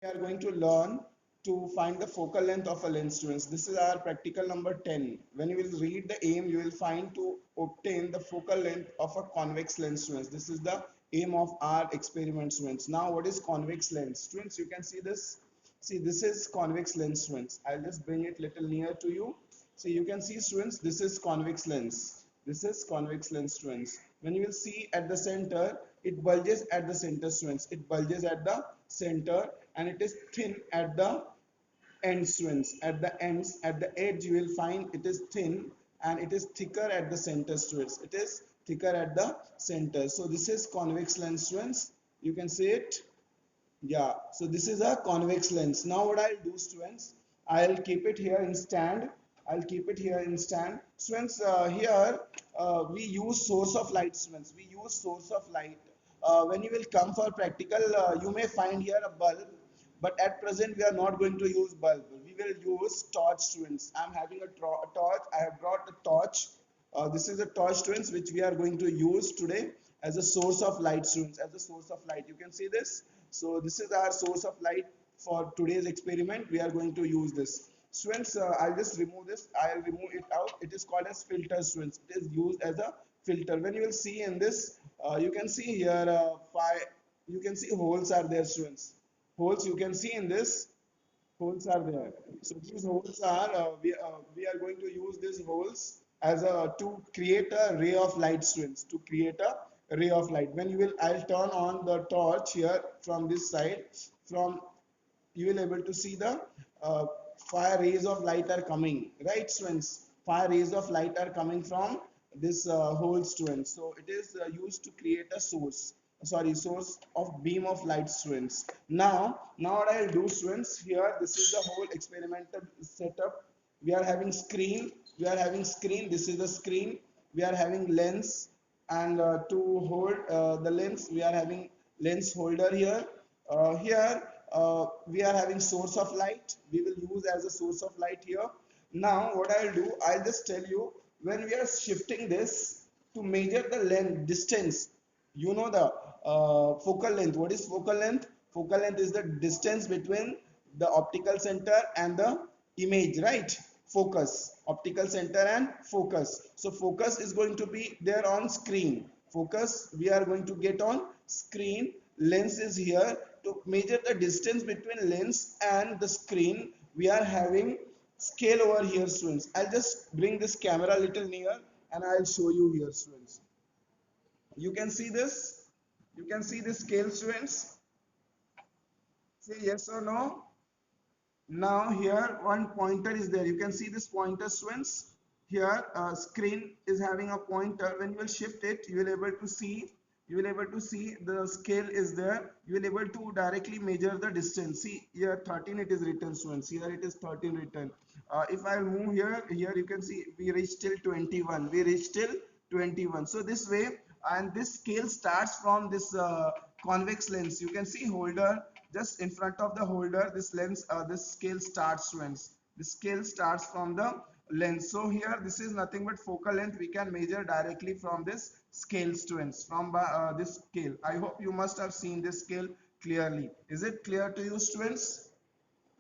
We are going to learn to find the focal length of a lens, students. This is our practical number 10. When you will read the aim, you will find to obtain the focal length of a convex lens, students. This is the aim of our experiment, students. Now, what is convex lens? Students, you can see this. See, this is convex lens, students. I'll just bring it little near to you. So you can see, students, this is convex lens. This is convex lens, students. When you will see at the center, it bulges at the center, students. It bulges at the center and it is thin at the ends, students. At the ends, at the edge, you will find it is thin and it is thicker at the center, students. It is thicker at the center. So this is convex lens, students. You can see it. Yeah, so this is a convex lens. Now what I'll do, students, I'll keep it here in stand. I'll keep it here in stand. Students, here we use source of light, students. We use source of light. When you will come for practical, you may find here a bulb, but at present we are not going to use bulb. We will use torch, students. I'm having a torch. I have brought a torch. This is a torch, students, which we are going to use today as a source of light, students. As a source of light, you can see this. So this is our source of light for today's experiment. We are going to use this. Students, I'll just remove this. I'll remove it out. It is called as filter, students. It is used as a filter. When you will see in this, you can see here five. You can see holes are there, students. Holes you can see in this. Holes are there. So these holes are we are going to use these holes as a to create a ray of light, students. To create a ray of light. When you will, I'll turn on the torch here from this side. From you will able to see the uh, fire rays of light are coming, right, students? Fire rays of light are coming from this hole, students. So it is used to create a source of beam of light, students. Now what I'll do, students, here this is the whole experimental setup. We are having screen. This is the screen. We are having lens, and to hold the lens, we are having lens holder here. Here we are having source of light. We will use as a source of light here. Now what I'll do, I'll just tell you, when we are shifting this to measure the length distance, you know the focal length. What is focal length? Focal length is the distance between the optical center and the image, right? Focus, optical center and focus. So focus is going to be there on screen. Focus we are going to get on screen. Lens is here. To measure the distance between lens and the screen, we are having scale over here, students. I'll just bring this camera a little near and I'll show you here, students. You can see this. You can see this scale, students. Say yes or no. Now here one pointer is there. You can see this pointer, students. Here screen is having a pointer. When you will shift it, you will able to see. You will able to see the scale is there. You will able to directly measure the distance. See here 13 it is written, students. Here it is 13 written. If I move here, here you can see we reach till 21. We reach till 21. So this way, and this scale starts from this convex lens. You can see holder just in front of the holder. This lens, this scale starts, students. The scale starts from the lens. So here this is nothing but focal length. We can measure directly from this scale, students, from this scale. I hope you must have seen this scale clearly. Is it clear to you, students?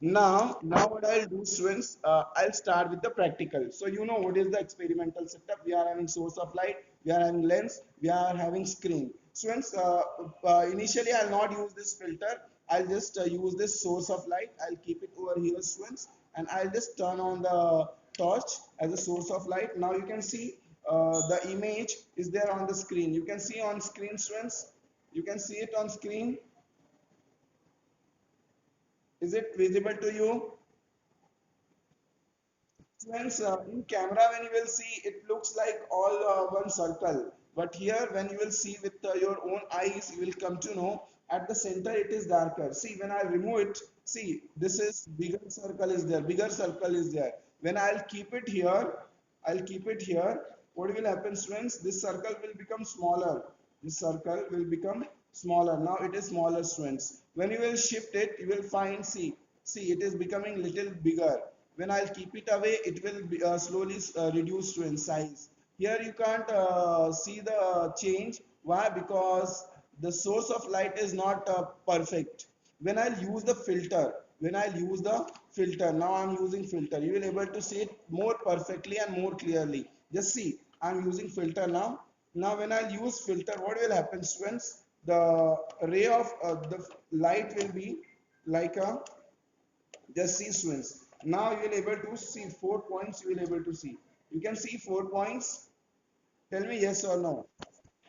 Now what I'll do, students, I'll start with the practical. So you know what is the experimental setup. We are having source of light, we are having lens, we are having screen. Students, initially I'll not use this filter. I'll just use this source of light. I'll keep it over here, students, and I'll just turn on the torch as a source of light. Now you can see the image is there on the screen. You can see on screen, students. You can see it on screen. Is it visible to you? Friends, in camera when you will see, it looks like all one circle, but here when you will see with your own eyes, you will come to know at the center it is darker. See, when I remove it, see, this is bigger circle is there, bigger circle is there. When I'll keep it here, I'll keep it here, what will happen, friends? This circle will become smaller. This circle will become smaller. Now it is smaller, friends. When you will shift it, you will find, see, it is becoming little bigger. When I'll keep it away, it will be, slowly reduce to in size. Here you can't see the change. Why? Because the source of light is not perfect. when I'll use the filter, now I'm using filter, you will able to see it more perfectly and more clearly. Just see, I'm using filter now. Now when I'll use filter, what will happen, students? The ray of the light will be like a, just see, students. Now you will able to see 4 points. You will able to see. You can see 4 points. Tell me yes or no.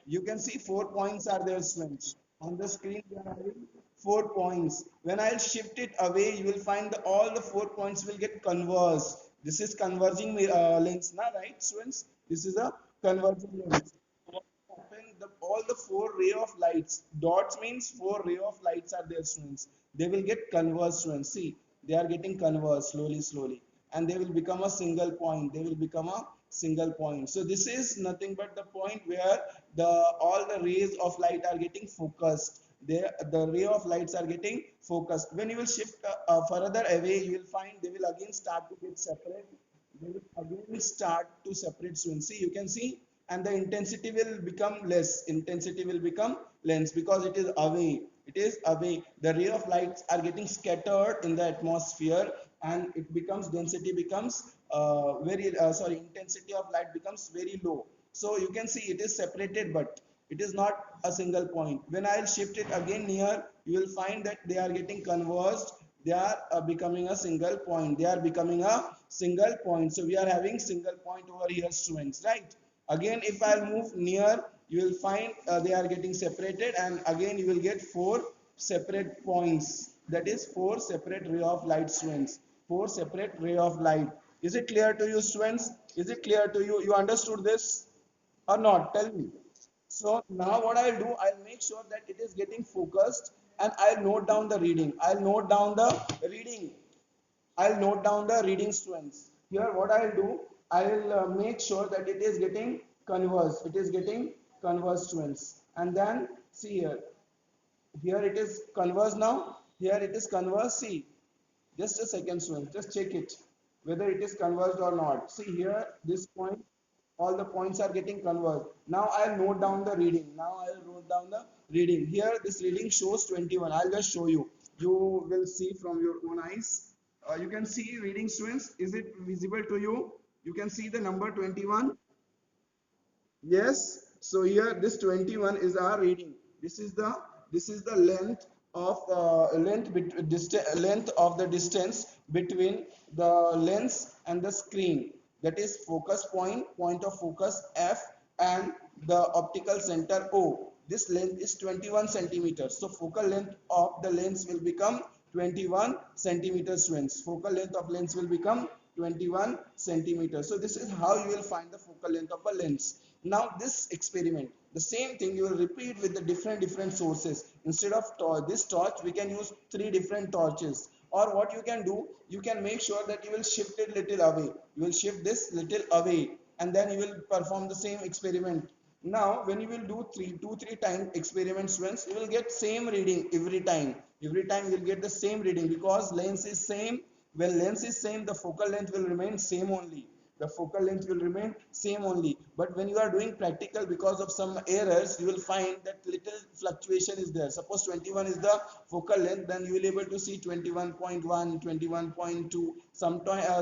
You can see 4 points are there, students. On the screen, we are having 4 points. When I'll shift it away, you will find that all the 4 points will get converged. This is converging lens, na, right, students? This is a converging lens. What will happen? All the four ray of lights. Dots means four ray of lights are there, students. They will get converged, students. See, they are getting converged slowly, slowly, and they will become a single point. They will become a single point. So this is nothing but the point where the all the rays of light are getting focused. The ray of lights are getting focused. When you will shift further away, you will find they will again start to get separate. They will again start to separate soon. See, you can see, and the intensity will become less. Intensity will become less because it is away. It is away. The ray of lights are getting scattered in the atmosphere, and it becomes density becomes very sorry, intensity of light becomes very low. So you can see it is separated, but it is not a single point. When I'll shift it again near, you will find that they are getting converged. They are becoming a single point. They are becoming a single point. So we are having single point over here, students, right? Again, if I'll move near, you will find they are getting separated, and again you will get four separate points. That is four separate ray of light, students. Four separate ray of light. Is it clear to you, students? Is it clear to you? You understood this or not? Tell me. So now what I'll do, I'll make sure that it is getting focused, and I'll note down the reading. I'll note down the reading. I'll note down the reading, students. Here what I'll do, I'll make sure that it is getting converged. It is getting converged, students. And then see here. Here it is converged now. Here it is converged. See, just a second, students. Just check it whether it is converged or not. See here, this point, all the points are getting converged. Now I'll note down the reading. Now I'll note down the reading. Here this reading shows 21. I'll just show you. You will see from your own eyes. You can see reading, students. Is it visible to you? You can see the number 21. Yes. So here this 21 is our reading. This is the length of length of the distance between the lens and the screen. That is focus point, point of focus F, and the optical center O. This length is 21 centimeters. So focal length of the lens will become 21 centimeters, students. Focal length of lens will become 21 centimeters. So this is how you will find the focal length of a lens. Now this experiment, the same thing you will repeat with the different sources. Instead of this torch, we can use three different torches. Or what you can do, you can make sure that you will shift it little away. You will shift this little away, and then you will perform the same experiment. Now when you will do two three time experiments, students, you will get same reading every time. Every time you will get the same reading because lens is same. When lens is same, the focal length will remain same only. The focal length will remain same only. But when you are doing practical, because of some errors, you will find that little fluctuation is there. Suppose 21 is the focal length, then you will able to see 21.1, 21.2.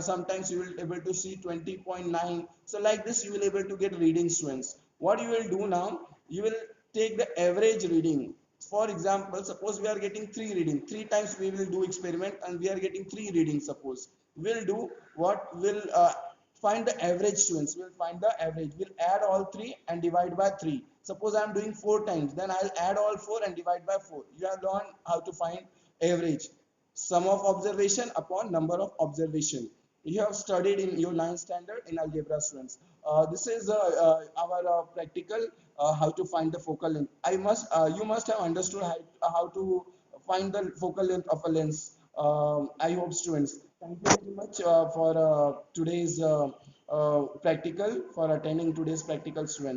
Sometimes you will able to see 20.9. So like this you will able to get reading, students. What you will do now, you will take the average reading. For example, suppose we are getting three reading. Three times we will do experiment and we are getting three readings. Suppose we'll do what will find the average, students. We'll find the average. We'll add all three and divide by 3. Suppose I'm doing 4 times, then I'll add all 4 and divide by 4. You have learned how to find average. Sum of observation upon number of observation. You have studied in your 9th standard in algebra, students. This is our practical how to find the focal length. You must have understood how to find the focal length of a lens. I hope, students. Thank you very much for today's practical, for attending today's practical, students.